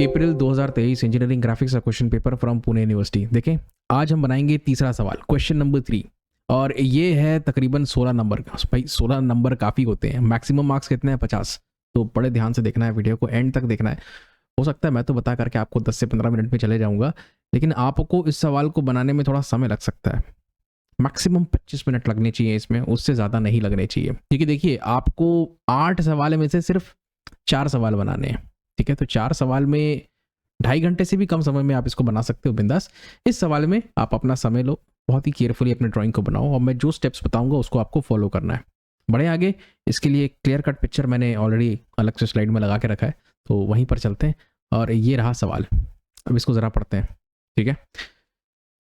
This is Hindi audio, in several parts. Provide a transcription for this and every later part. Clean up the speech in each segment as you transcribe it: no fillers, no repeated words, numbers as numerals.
अप्रैल 2023 इंजीनियरिंग ग्राफिक्स का question paper from Pune university. देखें, आज हम बनाएंगे तीसरा सवाल, क्वेश्चन नंबर 3, और ये है तकरीबन 16 नंबर का। भाई 16 नंबर काफ़ी होते हैं, मैक्सिमम मार्क्स कितने हैं? 50। तो बड़े ध्यान से देखना है, वीडियो को एंड तक देखना है। हो सकता है मैं तो बता करके आपको 10 से 15 मिनट में चले जाऊंगा, लेकिन आपको इस सवाल को बनाने में थोड़ा समय लग सकता है। मैक्सिमम 25 मिनट लगने चाहिए इसमें, उससे ज़्यादा नहीं लगने चाहिए, क्योंकि देखिए आपको 8 सवाल में से सिर्फ 4 सवाल बनाने हैं। ठीक है, तो 4 सवाल में 2.5 घंटे से भी कम समय में आप इसको बना सकते हो बिंदास। इस सवाल में आप अपना समय लो, बहुत ही केयरफुली अपने ड्राइंग को बनाओ, और मैं जो स्टेप्स बताऊंगा उसको आपको फॉलो करना है। बढ़े आगे, इसके लिए क्लियर कट पिक्चर मैंने ऑलरेडी अलग से स्लाइड में लगा के रखा है, तो वहीं पर चलते हैं। और ये रहा सवाल, अब इसको ज़रा पढ़ते हैं। ठीक है,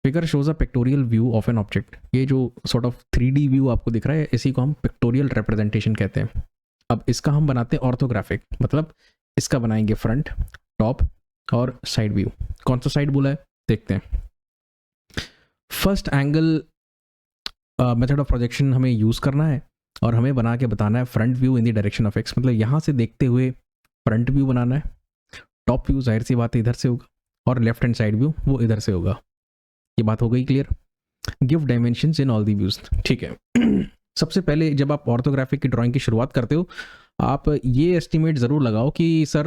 figure shows a pictorial view of an object. ये जो सॉर्ट ऑफ 3D व्यू आपको दिख रहा है, इसी को हम पिक्टोरियल रिप्रेजेंटेशन कहते हैं। अब इसका हम बनाते हैं ऑर्थोग्राफिक, मतलब इसका बनाएंगे फ्रंट, टॉप और साइड व्यू। कौन सा साइड बोला है, देखते हैं। First angle method of projection हमें यूज़ करना है, और हमें बना के बताना है front view in the direction of x, मतलब यहाँ से देखते हुए फ्रंट व्यू बनाना है। टॉप व्यू जाहिर सी बात है इधर से होगा, और लेफ्ट हैंड साइड व्यू वो इधर से होगा। ये बात हो गई clear. Give dimensions in all the views. ठीक है, सबसे पहले जब आप ऑर्थोग्राफिक की ड्राइंग की शुरुआत करते हो, आप ये एस्टिमेट ज़रूर लगाओ कि सर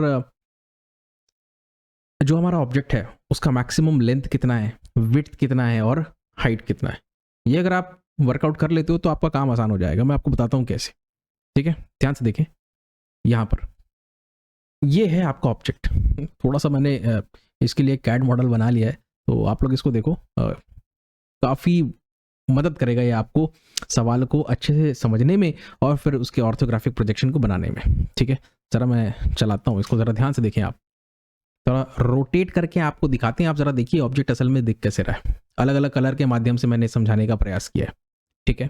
जो हमारा ऑब्जेक्ट है उसका मैक्सिमम लेंथ कितना है, विड्थ कितना है और हाइट कितना है। ये अगर आप वर्कआउट कर लेते हो तो आपका काम आसान हो जाएगा। मैं आपको बताता हूँ कैसे। ठीक है, ध्यान से देखें। यहाँ पर ये है आपका ऑब्जेक्ट। थोड़ा सा मैंने इसके लिए कैड मॉडल बना लिया है, तो आप लोग इसको देखो, काफ़ी मदद करेगा ये आपको सवाल को अच्छे से समझने में और फिर उसके ऑर्थोग्राफिक प्रोजेक्शन को बनाने में। ठीक है, ज़रा मैं चलाता हूँ इसको, ज़रा ध्यान से देखें। आप थोड़ा रोटेट करके आपको दिखाते हैं, आप ज़रा देखिए ऑब्जेक्ट असल में दिख कैसे रहा है। अलग अलग कलर के माध्यम से मैंने समझाने का प्रयास किया है। ठीक है,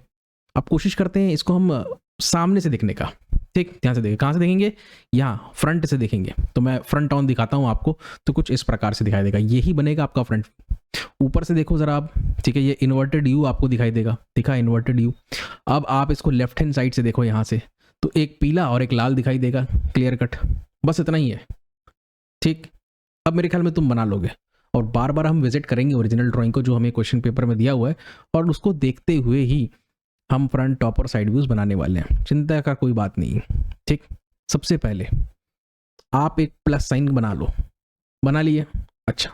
अब कोशिश करते हैं इसको हम सामने से देखने का। ठीक, ध्यान से देखें। कहाँ से देखेंगे? यहाँ फ्रंट से देखेंगे। तो मैं फ्रंट ऑन दिखाता हूँ आपको, तो कुछ इस प्रकार से दिखाई देगा। यही बनेगा आपका फ्रंट। ऊपर से देखो ज़रा आप। ठीक है, ये इन्वर्टेड यू आपको दिखाई देगा, दिखा इन्वर्टेड यू। अब आप इसको लेफ्ट हैंड साइड से देखो, यहाँ से तो एक पीला और एक लाल दिखाई देगा, क्लियर कट। बस इतना ही है। ठीक, अब मेरे ख्याल में तुम बना लोगे, और बार बार हम विजिट करेंगे ओरिजिनल ड्राइंग को जो हमें क्वेश्चन पेपर में दिया हुआ है, और उसको देखते हुए ही हम फ्रंट, टॉप और साइड व्यूज बनाने वाले हैं। चिंता का कोई बात नहीं। ठीक, सबसे पहले आप एक प्लस साइन बना लो। बना लिए? अच्छा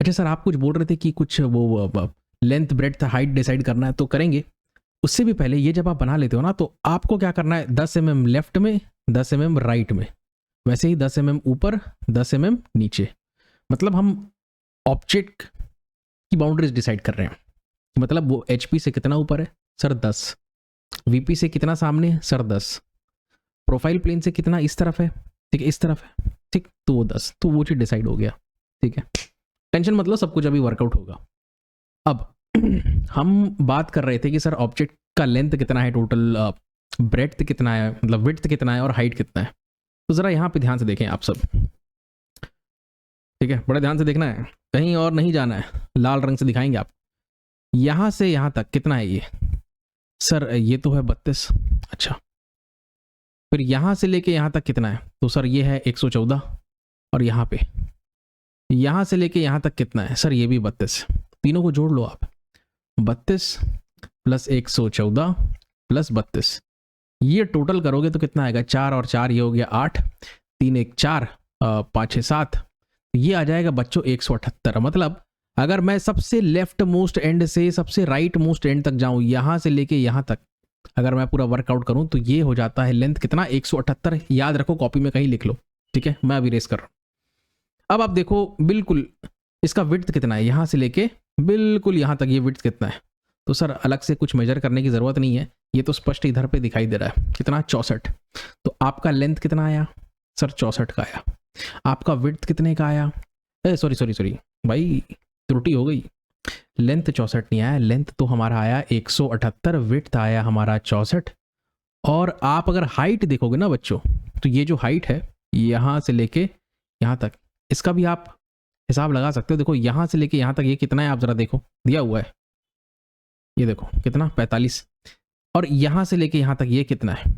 सर, आप कुछ बोल रहे थे कि कुछ वो लेंथ, ब्रेड्थ, हाइट डिसाइड करना है, तो करेंगे। उससे भी पहले ये जब आप बना लेते हो ना, तो आपको क्या करना है, 10 mm लेफ्ट में, 10 mm राइट में, वैसे ही 10 mm ऊपर, 10 mm नीचे। मतलब हम ऑब्जेक्ट की बाउंड्रीज डिसाइड कर रहे हैं। मतलब वो HP से कितना ऊपर है सर? 10। VP से कितना सामने है सर? 10। प्रोफाइल प्लेन से कितना इस तरफ है? ठीक है, इस तरफ है। ठीक, तो वो 10, तो वो चीज़ डिसाइड हो गया। ठीक है, टेंशन मतलब सब कुछ अभी वर्कआउट होगा। अब हम बात कर रहे थे कि सर ऑब्जेक्ट का लेंथ कितना है, टोटल ब्रेड्थ कितना है, मतलब विड्थ कितना है और हाइट कितना है। तो ज़रा यहाँ पे ध्यान से देखें आप सब। ठीक है, बड़े ध्यान से देखना है, कहीं और नहीं जाना है। लाल रंग से दिखाएंगे आप। यहाँ से यहाँ तक कितना है ये? सर ये तो है 32। अच्छा, फिर यहाँ से लेके यहाँ तक कितना है? तो सर ये है 114। और यहाँ पे यहाँ से लेके यहाँ तक कितना है? सर ये भी 32। तीनों को जोड़ लो आप। 32 प्लस 114 प्लस 32, ये टोटल करोगे तो कितना आएगा? 4 और 4 ये हो गया 8, 3 1 4, 5 6 7, ये आ जाएगा बच्चों 178। मतलब अगर मैं सबसे लेफ्ट मोस्ट एंड से सबसे राइट मोस्ट एंड तक जाऊं, यहां से लेके यहां तक अगर मैं पूरा वर्कआउट करूं, तो ये हो जाता है लेंथ कितना? 178। याद रखो, कॉपी में कहीं लिख लो। ठीक है, मैं अभी रेस कर रहा हूं। अब आप देखो बिल्कुल इसका विड्थ कितना है, यहां से लेके बिल्कुल यहां तक ये विड्थ कितना है। तो सर अलग से कुछ मेजर करने की जरूरत नहीं है, ये तो स्पष्ट इधर पे दिखाई दे रहा है। कितना? 64। तो आपका लेंथ कितना आया सर? 64 का आया। आपका विड्थ कितने का आया? सॉरी भाई, त्रुटि हो गई। लेंथ 64 नहीं आया, लेंथ तो हमारा आया 178, विड्थ आया हमारा 64। और आप अगर हाइट देखोगे ना बच्चों, तो ये जो हाइट है यहाँ से लेके यहाँ तक, इसका भी आप हिसाब लगा सकते हो। देखो यहाँ से लेके यहाँ तक ये कितना है, आप जरा देखो, दिया हुआ है। ये देखो कितना? 45। और यहाँ से लेके यहाँ तक ये कितना है?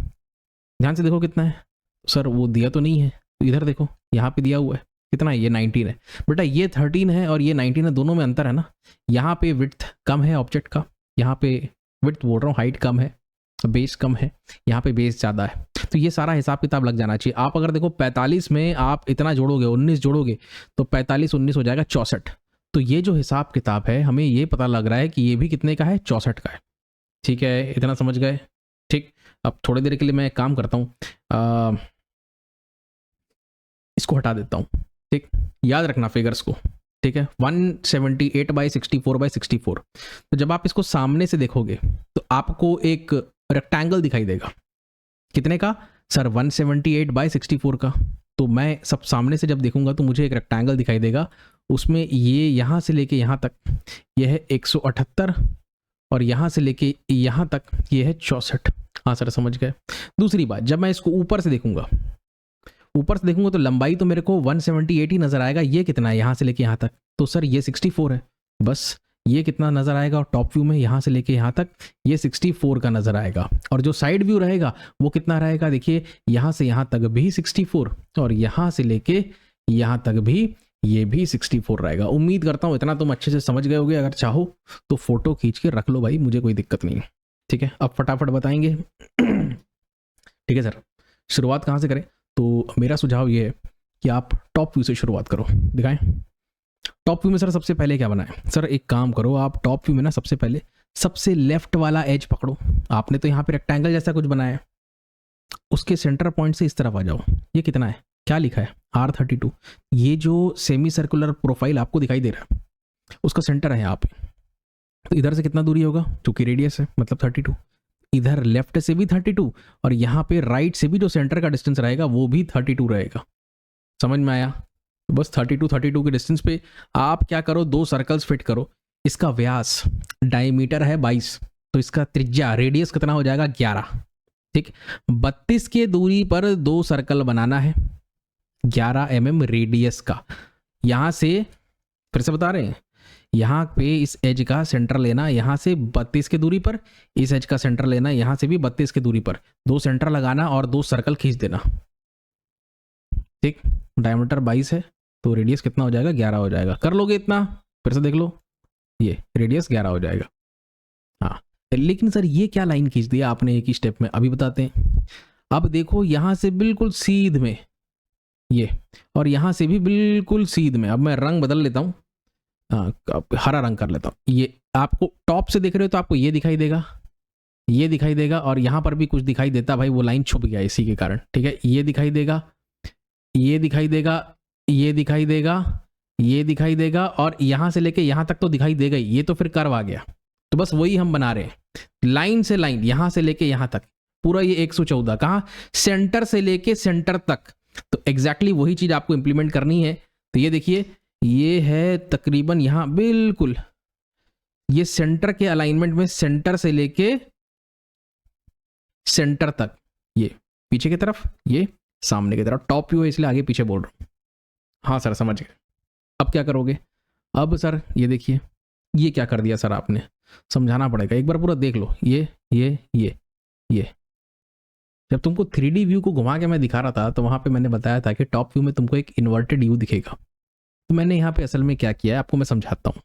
ध्यान से देखो कितना है। सर वो दिया तो नहीं है, तो इधर देखो यहाँ पे दिया हुआ है कितना है, ये 19 है बेटा, ये 13 है और ये 19 है, दोनों में अंतर है ना। यहाँ पे विड्थ कम है ऑब्जेक्ट का, यहाँ पे विड्थ बोल रहा हूँ, हाइट कम है, बेस कम है, यहाँ पे बेस ज़्यादा है। तो ये सारा हिसाब किताब लग जाना चाहिए। आप अगर देखो 45 में आप इतना जोड़ोगे, 19 जोड़ोगे तो 45 19 हो जाएगा 64। तो ये जो हिसाब किताब है हमें ये पता लग रहा है कि ये भी कितने का है, 64 का है। ठीक है, इतना समझ गए। ठीक, अब थोड़ी देर के लिए मैं एक काम करता हूँ, इसको हटा देता हूँ। ठीक, याद रखना फिगर्स को। ठीक है, 178/64/64। तो जब आप इसको सामने से देखोगे तो आपको एक रेक्टेंगल दिखाई देगा। कितने का सर? 178/64 का। तो मैं सब सामने से जब देखूंगा तो मुझे एक रेक्टेंगल दिखाई देगा, उसमें ये यहाँ से लेके यहाँ तक ये है 178 और यहाँ से लेके यहाँ तक ये है 64। हाँ सर समझ गए। दूसरी बात, जब मैं इसको ऊपर से देखूंगा तो लंबाई तो मेरे को 178 ही नजर आएगा। ये कितना है यहाँ से लेके यहाँ तक? तो सर ये 64 है बस। ये कितना नजर आएगा? और टॉप व्यू में यहाँ से लेके यहाँ तक ये 64 का नजर आएगा। और जो साइड व्यू रहेगा वो कितना रहेगा? देखिए यहाँ से यहाँ तक भी 64 और यहाँ से लेके यहाँ तक भी ये भी 64 रहेगा। उम्मीद करता हूँ इतना तुम अच्छे से समझ गए होगे। अगर चाहो तो फोटो खींच के रख लो भाई, मुझे कोई दिक्कत नहीं है। ठीक है, अब फटाफट बताएंगे। ठीक है सर, शुरुआत कहाँ से करें? तो मेरा सुझाव ये है कि आप टॉप व्यू से शुरुआत करो। दिखाएं टॉप व्यू में सर सबसे पहले क्या बनाए? सर एक काम करो, आप टॉप व्यू में ना सबसे पहले सबसे लेफ्ट वाला एज पकड़ो। आपने तो यहाँ पे रेक्टेंगल जैसा कुछ बनाया है, उसके सेंटर पॉइंट से इस तरफ आ जाओ। ये कितना है? क्या लिखा है? R32। ये जो सेमी सर्कुलर प्रोफाइल आपको दिखाई दे रहा है उसका सेंटर है यहाँ पे। तो इधर से कितना दूरी होगा? चूंकि रेडियस है मतलब 32। इधर लेफ्ट से भी 32 और यहाँ पे राइट से भी जो सेंटर का डिस्टेंस रहेगा वो भी 32 रहेगा। समझ में आया? तो बस 32 के डिस्टेंस पे आप क्या करो, दो सर्कल्स फिट करो। इसका व्यास डायमीटर है 22, तो इसका त्रिज्या रेडियस कितना हो जाएगा? 11। ठीक, 32 के दूरी पर दो सर्कल बनाना है 11 mm रेडियस का। यहां से फिर से बता रहे हैं, यहाँ पे इस एज का सेंटर लेना, यहाँ से 32 के दूरी पर, इस एज का सेंटर लेना, यहाँ से भी 32 के दूरी पर, दो सेंटर लगाना और दो सर्कल खींच देना। ठीक, डायमीटर 22 है तो रेडियस कितना हो जाएगा? 11 हो जाएगा। कर लोगे इतना? फिर से देख लो, ये रेडियस 11 हो जाएगा। हाँ, लेकिन सर ये क्या लाइन खींच दिया आपने एक ही स्टेप में? अभी बताते हैं। अब देखो यहाँ से बिल्कुल सीध में ये, और यहाँ से भी बिल्कुल सीध में। अब मैं रंग बदल लेता हूँ, हरा रंग कर लेता हूँ। ये आपको टॉप से देख रहे हो तो आपको ये दिखाई देगा, ये दिखाई देगा, और यहाँ पर भी कुछ दिखाई देता भाई, वो लाइन छुप गया इसी के कारण। ठीक है, ये दिखाई देगा, ये दिखाई देगा, ये दिखाई देगा, ये दिखाई देगा, और यहाँ से लेके यहाँ तक तो दिखाई देगा ही। ये तो फिर कर्व आ गया। तो बस वही हम बना रहे हैं, लाइन से लाइन, यहाँ से लेके यहाँ तक पूरा ये 114। कहाँ? सेंटर से लेके सेंटर तक। तो एग्जैक्टली वही चीज आपको इंप्लीमेंट करनी है। तो ये देखिए, ये है तकरीबन यहाँ बिल्कुल ये सेंटर के अलाइनमेंट में, सेंटर से लेके सेंटर तक, ये पीछे की तरफ, ये सामने की तरफ। टॉप व्यू है इसलिए आगे पीछे बोल रहा हूँ। हाँ सर समझ गए। अब क्या करोगे? अब सर ये देखिए, ये क्या कर दिया सर आपने? समझाना पड़ेगा, एक बार पूरा देख लो। ये जब तुमको 3D व्यू को घुमा के मैं दिखा रहा था तो वहां पे मैंने बताया था कि टॉप व्यू में तुमको एक इन्वर्टेड यू दिखेगा। तो मैंने यहाँ पे असल में क्या किया है आपको मैं समझाता हूँ।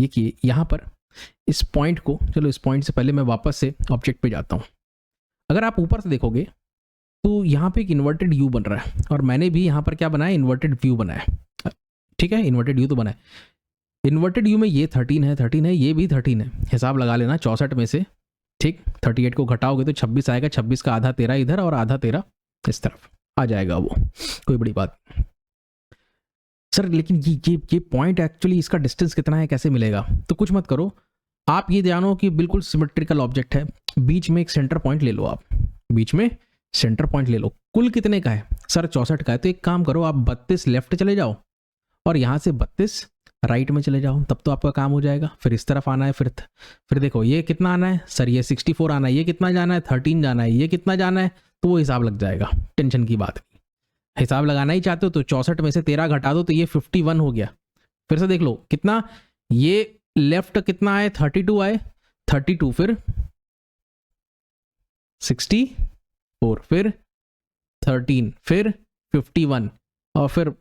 ये कि यहाँ पर इस पॉइंट को, चलो इस पॉइंट से पहले मैं वापस से ऑब्जेक्ट पे जाता हूँ। अगर आप ऊपर से देखोगे तो यहाँ पे एक इन्वर्टेड यू बन रहा है, और मैंने भी यहाँ पर क्या बनाया? इन्वर्टेड व्यू बनाया। ठीक है, इन्वर्टेड यू तो बनाया। इन्वर्टेड यू में ये 13 है, ये भी 13 है। हिसाब लगा लेना 64 में से। ठीक, 38 को घटाओगे तो 26 आएगा। 26 का आधा 13 इधर और आधा 13 इस तरफ आ जाएगा, वो कोई बड़ी बात सर। लेकिन ये पॉइंट एक्चुअली इसका डिस्टेंस कितना है, कैसे मिलेगा? तो कुछ मत करो, आप ये जानो कि बिल्कुल सिमेट्रिकल ऑब्जेक्ट है। बीच में एक सेंटर पॉइंट ले लो, आप बीच में सेंटर पॉइंट ले लो। कुल कितने का है सर? 64 का है। तो एक काम करो, आप 32 लेफ्ट चले जाओ और यहाँ से 32 राइट में चले जाओ, तब तो आपका काम हो जाएगा। फिर इस तरफ आना है, फिर देखो ये कितना आना है सर? ये 64 आना है। ये कितना जाना है? 13 जाना है। ये कितना जाना है? तो वो हिसाब लग जाएगा, टेंशन की बात नहीं। हिसाब लगाना ही चाहते हो तो 64 में से 13 घटा दो तो ये 51 हो गया। फिर से देख लो कितना, ये लेफ्ट कितना आए? 32 आए, 32 फिर 64 फिर 13 फिर 51 और फिर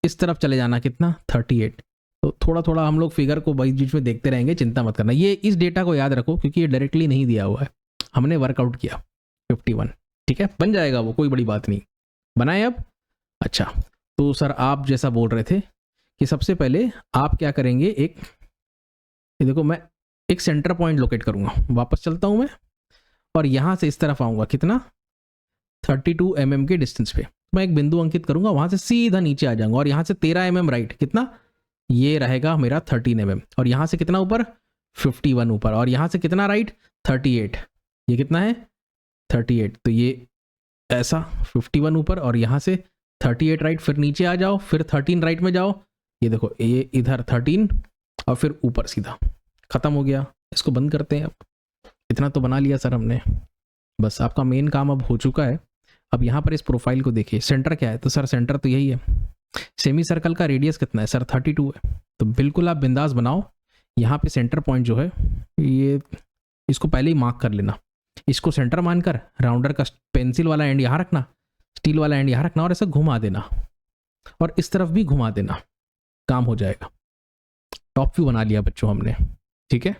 इस तरफ चले जाना कितना 38। तो थोड़ा थोड़ा हम लोग फिगर को बीच बीच में देखते रहेंगे, चिंता मत करना। ये इस डेटा को याद रखो क्योंकि ये डायरेक्टली नहीं दिया हुआ है, हमने वर्कआउट किया 51। ठीक है, बन जाएगा वो, कोई बड़ी बात नहीं। बनाए अब? अच्छा, तो सर आप जैसा बोल रहे थे कि सबसे पहले आप क्या करेंगे, ये देखो मैं एक सेंटर पॉइंट लोकेट करूंगा, वापस चलता हूं मैं और यहां से इस तरफ आऊंगा कितना 32 mm के डिस्टेंस पे मैं एक बिंदु अंकित करूंगा, वहां से सीधा नीचे आ जाऊंगा और यहां से 13 mm राइट, कितना ये रहेगा मेरा 13 mm, और यहां से कितना ऊपर 51 ऊपर, और यहां से कितना राइट 38, ये कितना है 38, तो ये ऐसा 51 ऊपर और यहां से 38 राइट, फिर नीचे आ जाओ, फिर 13 राइट में जाओ, ये देखो ये इधर 13 और फिर ऊपर सीधा, खत्म हो गया। इसको बंद करते हैं। अब इतना तो बना लिया सर हमने, बस आपका मेन काम अब हो चुका है। अब यहाँ पर इस प्रोफाइल को देखिए, सेंटर क्या है, तो सर सेंटर तो यही है। सेमी सर्कल का रेडियस कितना है सर 32 है, तो बिल्कुल आप बिंदास बनाओ। यहाँ पे सेंटर पॉइंट जो है ये, इसको पहले ही मार्क कर लेना, इसको सेंटर मानकर राउंडर का पेंसिल वाला एंड यहाँ रखना, स्टील वाला एंड यहाँ रखना और ऐसा घुमा देना और इस तरफ भी घुमा देना, काम हो जाएगा। टॉप व्यू बना लिया बच्चों हमने, ठीक है।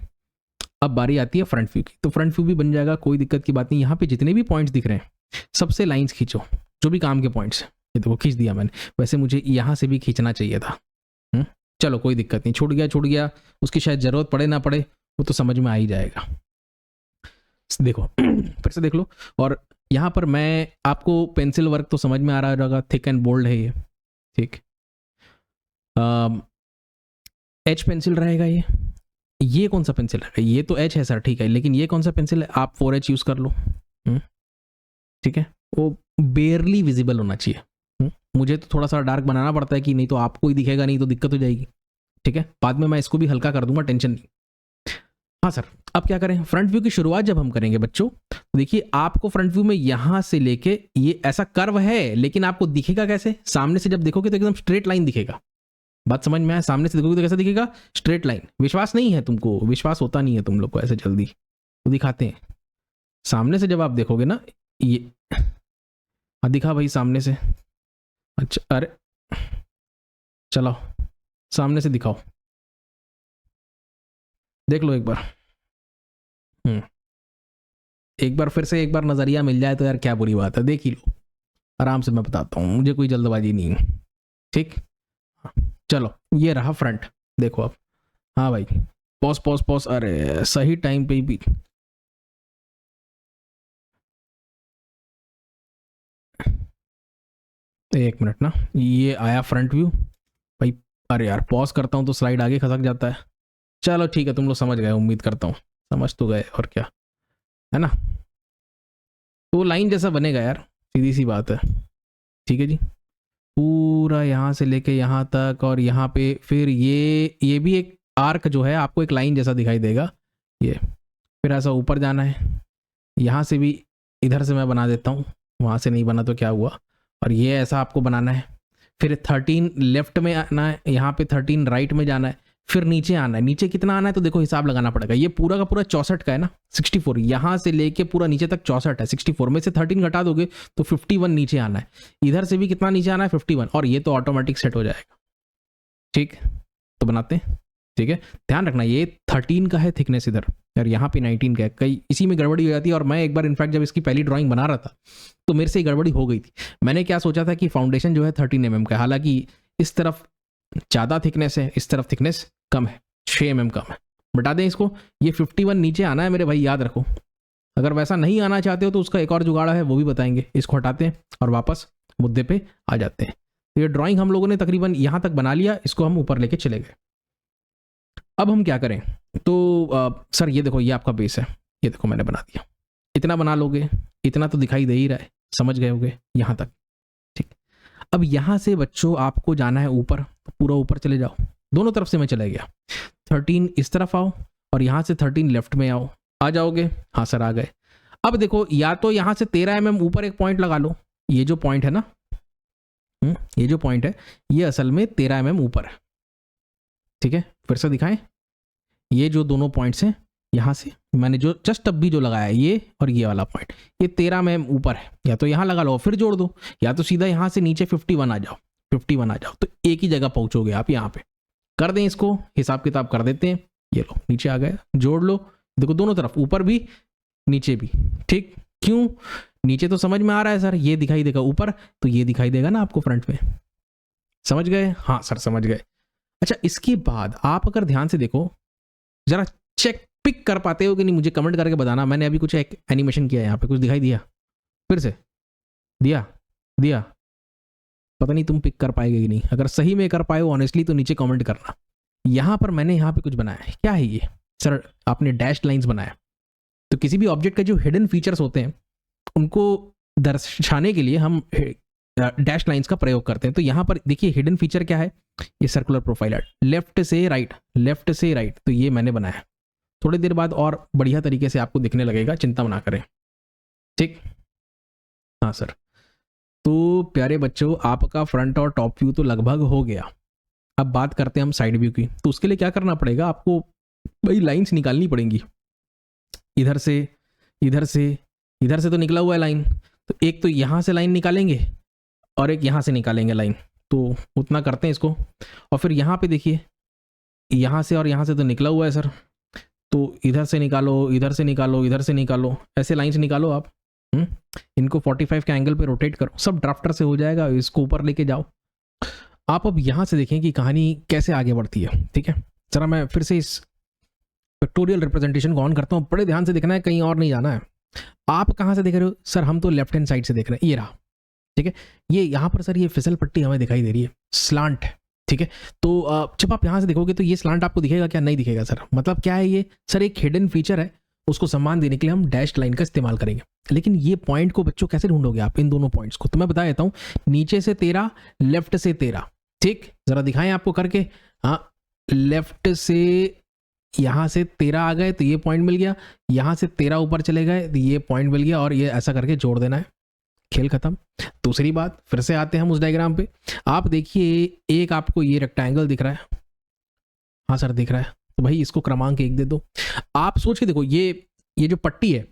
अब बारी आती है फ्रंट व्यू की, तो फ्रंट व्यू भी बन जाएगा, कोई दिक्कत की बात नहीं। यहाँ पे जितने भी पॉइंट्स दिख रहे हैं सबसे लाइंस खींचो, जो भी काम के पॉइंट्स हैं। ये देखो खींच दिया मैंने, वैसे मुझे यहाँ से भी खींचना चाहिए था, चलो कोई दिक्कत नहीं, छूट गया, उसकी शायद जरूरत पड़े ना पड़े वो तो समझ में आ ही जाएगा। देखो फिर से देख लो, और यहाँ पर मैं आपको पेंसिल वर्क तो समझ में आ रहा होगा, थिक एंड बोल्ड है ये, ठीक। एच पेंसिल रहेगा ये कौन सा पेंसिल रहेगा, ये तो एच है सर, ठीक है, लेकिन ये कौन सा पेंसिल है, आप 4H यूज कर लो, ठीक है। वो बेयरली विजिबल होना चाहिए, मुझे तो थोड़ा सा डार्क बनाना पड़ता है कि नहीं तो आपको ही दिखेगा, नहीं तो दिक्कत हो जाएगी, ठीक है। बाद में मैं इसको भी हल्का कर दूंगा, टेंशन नहीं। हाँ सर, अब क्या करें, फ्रंट व्यू की शुरुआत जब हम करेंगे बच्चों, तो देखिए आपको फ्रंट व्यू में यहां से लेके ये ऐसा कर्व है, लेकिन आपको दिखेगा कैसे, सामने से जब देखोगे तो एकदम स्ट्रेट लाइन दिखेगा। बात समझ में आया, सामने से देखोगे तो कैसा दिखेगा, स्ट्रेट लाइन। विश्वास नहीं है तुमको, विश्वास होता नहीं है तुम लोग को ऐसे जल्दी, तो दिखाते हैं। सामने से जब आप देखोगे ना, ये दिखा भाई सामने से, अच्छा अरे चलो सामने से दिखाओ, देख लो एक बार, एक बार फिर से एक बार नजरिया मिल जाए तो यार क्या बुरी बात है, देख ही लो आराम से, मैं बताता हूँ, मुझे कोई जल्दबाजी नहीं है, ठीक। चलो ये रहा फ्रंट, देखो अब, हाँ भाई पॉज, अरे सही टाइम पे भी, एक मिनट ना, ये आया फ्रंट व्यू भाई। अरे यार पॉज करता हूँ तो स्लाइड आगे खसक जाता है। चलो ठीक है, तुम लोग समझ गए, उम्मीद करता हूँ समझ तो गए, और क्या है ना, तो लाइन जैसा बनेगा यार, सीधी सी बात है, ठीक है जी। पूरा यहाँ से लेके यहाँ तक, और यहाँ पे फिर ये भी एक आर्क जो है आपको एक लाइन जैसा दिखाई देगा, ये फिर ऐसा ऊपर जाना है, यहाँ से भी इधर से मैं बना देता हूँ, वहाँ से नहीं बना तो क्या हुआ, और ये ऐसा आपको बनाना है। फिर 13 लेफ्ट में आना है, यहाँ पे 13 राइट में जाना है, फिर नीचे आना है। नीचे कितना आना है तो देखो हिसाब लगाना पड़ेगा, ये पूरा का पूरा 64 का है ना, 64 यहाँ से लेके पूरा नीचे तक 64 है, 64 में से 13 घटा दोगे तो 51 नीचे आना है, इधर से भी कितना नीचे आना है 51, और ये तो ऑटोमेटिक सेट हो जाएगा, ठीक। तो बनाते हैं, ठीक है। ध्यान रखना ये 13 का है थिकनेस इधर, और यहाँ पे 19 का है, कई इसी में गड़बड़ी हो जाती है। और मैं एक बार इनफैक्ट जब इसकी पहली ड्राइंग बना रहा था तो मेरे से गड़बड़ी हो गई थी। मैंने क्या सोचा था कि फाउंडेशन जो है 13 mm का है, हालांकि इस तरफ ज़्यादा थिकनेस है, इस तरफ थिकनेस कम है, 6 mm कम है। बता दें इसको, ये 51 नीचे आना है मेरे भाई, याद रखो। अगर वैसा नहीं आना चाहते हो तो उसका एक और जुगाड़ है, वो भी बताएंगे। इसको हटाते हैं और वापस मुद्दे पे आ जाते हैं। तो ये ड्राइंग हम लोगों ने तकरीबन यहाँ तक बना लिया, इसको हम ऊपर लेके चले गए। अब हम क्या करें, तो सर ये देखो, ये आपका बेस है, ये देखो मैंने बना दिया। इतना बना लोगे, इतना तो दिखाई दे ही रहा है, समझ गए होगे यहाँ तक, ठीक। अब यहाँ से बच्चों आपको जाना है ऊपर, तो पूरा ऊपर चले जाओ, दोनों तरफ से मैं चला गया। 13 इस तरफ आओ और यहाँ से 13 लेफ्ट में आओ, आ जाओगे, हाँ सर आ गए। अब देखो, या तो यहाँ से 13 mm ऊपर एक पॉइंट लगा लो, ये जो पॉइंट है ना, ये जो पॉइंट है ये असल में 13 mm ऊपर है, ठीक है। फिर से दिखाएं, ये जो दोनों पॉइंट्स हैं यहाँ से मैंने जो जस्ट अभी जो लगाया ये और ये वाला पॉइंट, ये 13 में ऊपर है, या तो यहाँ लगा लो फिर जोड़ दो, या तो सीधा यहाँ से नीचे 51 आ जाओ, 51 आ जाओ, तो एक ही जगह पहुंचोगे आप। यहाँ पे कर दें इसको, हिसाब किताब कर देते हैं। ये लो नीचे आ गए, जोड़ लो, देखो दोनों तरफ, ऊपर भी नीचे भी। ठीक, क्यों? नीचे तो समझ में आ रहा है सर, ये दिखाई देगा ऊपर, तो ये दिखाई देगा ना आपको फ्रंट में। समझ गए? हाँ सर समझ गए। अच्छा, इसके बाद आप अगर ध्यान से देखो, जरा चेक पिक कर पाते हो कि नहीं मुझे कमेंट करके बताना। मैंने अभी कुछ एक एनिमेशन किया है यहाँ पे, कुछ दिखाई दिया? फिर से दिया? पता नहीं तुम पिक कर पाएगे कि नहीं। अगर सही में कर पाए हो ऑनेस्टली तो नीचे कमेंट करना। यहाँ पर मैंने यहाँ पे कुछ बनाया है, क्या है ये? सर आपने डैश लाइंस बनाया। तो किसी भी ऑब्जेक्ट का जो हिडन फीचर्स होते हैं उनको दर्शाने के लिए हम डैश लाइंस का प्रयोग करते हैं। तो यहाँ पर देखिए हिडन फीचर क्या है, ये सर्कुलर प्रोफाइल है, लेफ्ट से राइट, लेफ्ट से राइट, तो ये मैंने बनाया। थोड़ी देर बाद और बढ़िया तरीके से आपको दिखने लगेगा, चिंता ना करें। ठीक, हाँ सर। तो प्यारे बच्चों, आपका फ्रंट और टॉप व्यू तो लगभग हो गया। अब बात करते हैं हम साइड व्यू की। तो उसके लिए क्या करना पड़ेगा आपको? भाई लाइंस निकालनी पड़ेंगी, इधर से इधर से, इधर से तो निकला हुआ है लाइन, तो एक तो यहाँ से लाइन निकालेंगे और एक यहाँ से निकालेंगे लाइन। तो उतना करते हैं इसको। और फिर यहाँ पे देखिए, यहाँ से और यहाँ से तो निकला हुआ है सर, तो इधर से निकालो, इधर से निकालो, इधर से निकालो, ऐसे लाइंस निकालो आप। इनको 45 के एंगल पे रोटेट करो, सब ड्राफ्टर से हो जाएगा। इसको ऊपर लेके जाओ। आप अब यहाँ से देखें कि कहानी कैसे आगे बढ़ती है। ठीक है, जरा मैं फिर से इस पिक्टोरियल रिप्रेजेंटेशन को ऑन करता हूँ। बड़े ध्यान से देखना है, कहीं और नहीं जाना है। आप कहाँ से देख रहे हो? सर हम तो लेफ्ट हैंड साइड से देख रहे हैं, ये रहा। ठीक है, ये यहाँ पर सर ये फिसल पट्टी हमें दिखाई दे रही है, स्लांट है। ठीक है, तो जब आप यहाँ से देखोगे तो ये स्लांट आपको दिखेगा क्या? नहीं दिखेगा सर। मतलब क्या है ये? सर एक हिडन फीचर है, उसको सम्मान देने के लिए हम डैश लाइन का इस्तेमाल करेंगे। लेकिन ये पॉइंट को बच्चों कैसे ढूंढोगे आप, इन दोनों पॉइंट्स को? तो मैं बता देता हूँ, नीचे से 13, लेफ्ट से 13। ठीक, जरा दिखाएं आपको करके। हाँ, लेफ्ट से यहाँ से 13 आ गए तो ये पॉइंट मिल गया, यहाँ से 13 ऊपर चले गए तो ये पॉइंट मिल गया, और ये ऐसा करके जोड़ देना है, खेल खत्म। दूसरी बात, फिर से आते हैं हम उस डायग्राम पे। आप देखिए, एक आपको ये रेक्टेंगल दिख रहा है। हाँ सर दिख रहा है, तो भाई इसको क्रमांक 1 दे दो। आप सोच के देखो, ये जो पट्टी है,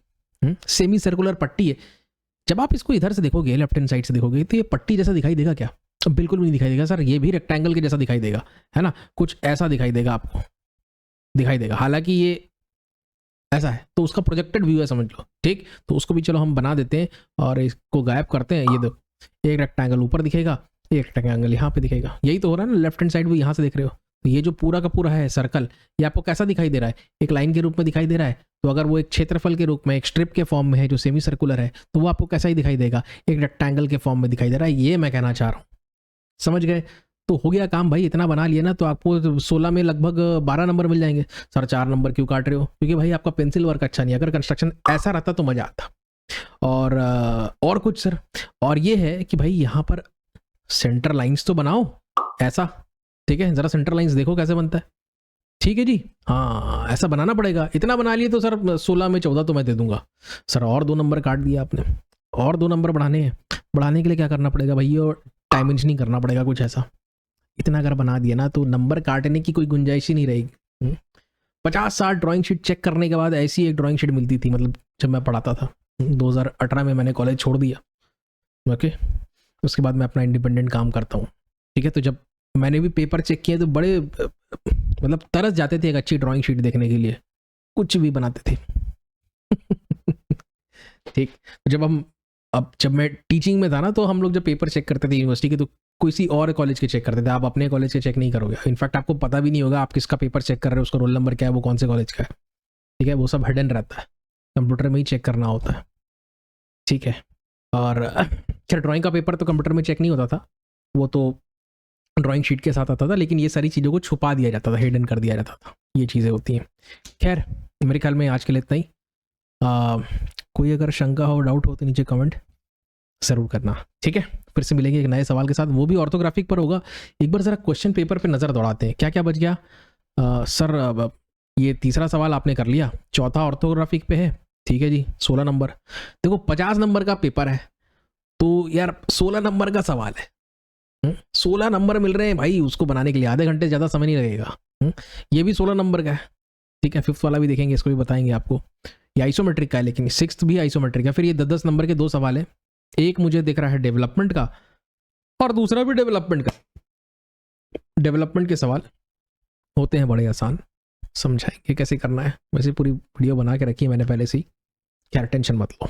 सेमी सर्कुलर पट्टी है। जब आप इसको इधर से देखोगे, लेफ्ट हैंड साइड से देखोगे, तो ये पट्टी जैसा दिखाई देगा क्या? बिल्कुल भी नहीं दिखाई देगा सर। ये भी रेक्टेंगल के जैसा दिखाई देगा, है ना, कुछ ऐसा दिखाई देगा आपको, दिखाई देगा। हालांकि ये ऐसा है, तो उसका प्रोजेक्टेड व्यू है, समझ लो। ठीक, तो उसको भी चलो हम बना देते हैं और इसको गायब करते हैं। ये दो, एक रेक्टेंगल ऊपर दिखेगा, एक रेक्टेंगल यहाँ पे दिखेगा। यही तो हो रहा है ना, लेफ्ट हैंड साइड भी यहाँ से देख रहे हो। तो ये जो पूरा का पूरा है सर्कल, ये आपको कैसा दिखाई दे रहा है? एक लाइन के रूप में दिखाई दे रहा है। तो अगर वो एक क्षेत्रफल के रूप में, एक स्ट्रिप के फॉर्म में है जो सेमी सर्कुलर है, तो वो आपको कैसा ही दिखाई देगा? एक रेक्टेंगल के फॉर्म में दिखाई दे रहा है। ये मैं कहना चाह रहा हूँ, समझ गए? तो हो गया काम भाई, इतना बना लिया ना, तो आपको 16 में लगभग 12 नंबर मिल जाएंगे। सर 4 नंबर क्यों काट रहे हो? क्योंकि भाई आपका पेंसिल वर्क अच्छा नहीं है। अगर कंस्ट्रक्शन ऐसा रहता तो मजा आता। और कुछ सर, और ये है कि भाई यहाँ पर सेंटर लाइंस तो बनाओ ऐसा। ठीक है, जरा सेंटर लाइंस देखो कैसे बनता है। ठीक है जी, हाँ ऐसा बनाना पड़ेगा। इतना बना लिए तो सर 16 में 14 तो मैं दे दूंगा। सर और 2 नंबर काट दिया आपने, और 2 नंबर बढ़ाने हैं। बढ़ाने के लिए क्या करना पड़ेगा भाई? और डायमेंशनिंग करना पड़ेगा कुछ ऐसा। इतना अगर बना दिया ना तो नंबर काटने की कोई गुंजाइश ही नहीं रहेगी। 50-60 ड्राइंग शीट चेक करने के बाद ऐसी एक ड्राइंग शीट मिलती थी, मतलब जब मैं पढ़ाता था। 2018 में मैंने कॉलेज छोड़ दिया। ओके, उसके बाद मैं अपना इंडिपेंडेंट काम करता हूँ। ठीक है, तो जब मैंने भी पेपर चेक किए तो बड़े मतलब तरस जाते थे एक अच्छी ड्राइंग शीट देखने के लिए, कुछ भी बनाते थे। ठीक, जब मैं टीचिंग में था ना, तो हम लोग जब पेपर चेक करते थे यूनिवर्सिटी के, तो किसी और कॉलेज के चेक करते थे। आप अपने कॉलेज के चेक नहीं करोगे। इनफैक्ट आपको पता भी नहीं होगा आप किसका पेपर चेक कर रहे हो, उसका रोल नंबर क्या है, वो कौन से कॉलेज का है। ठीक है, वो सब हिडन रहता है, कंप्यूटर में ही चेक करना होता है। ठीक है, और खैर ड्राइंग का पेपर तो कंप्यूटर में चेक नहीं होता था, वो तो ड्राइंग शीट के साथ आता था। लेकिन ये सारी चीज़ों को छुपा दिया जाता था, हिडन कर दिया जाता था। ये चीज़ें होती हैं। खैर मेरे ख्याल में आज के लिए इतना ही। कोई अगर शंका हो, डाउट हो तो नीचे कमेंट ज़रूर करना। ठीक है, फिर से मिलेंगे एक नए सवाल के साथ, वो भी ऑर्थोग्राफिक पर होगा। एक बार ज़रा क्वेश्चन पेपर पे नज़र दौड़ाते हैं, क्या क्या बच गया। सर ये तीसरा सवाल आपने कर लिया, चौथा ऑर्थोग्राफिक पे है। ठीक है जी, 16 नंबर। देखो 50 नंबर का पेपर है, तो यार 16 नंबर का सवाल है। 16 नंबर मिल रहे हैं भाई, उसको बनाने के लिए आधे घंटे ज़्यादा समय नहीं लगेगा। ये भी 16 नंबर का है। ठीक है, 5th वाला भी देखेंगे, इसको भी बताएंगे आपको। ये आइसोमेट्रिक का है, लेकिन 6th भी आइसोमेट्रिक है। फिर ये 10-10 नंबर के 2 सवाल है, एक मुझे दिख रहा है डेवलपमेंट का और दूसरा भी डेवलपमेंट का। डेवलपमेंट के सवाल होते हैं बड़े आसान, समझाएंगे कैसे करना है। वैसे पूरी वीडियो बना के रखी है मैंने पहले से ही, क्या टेंशन मत लो।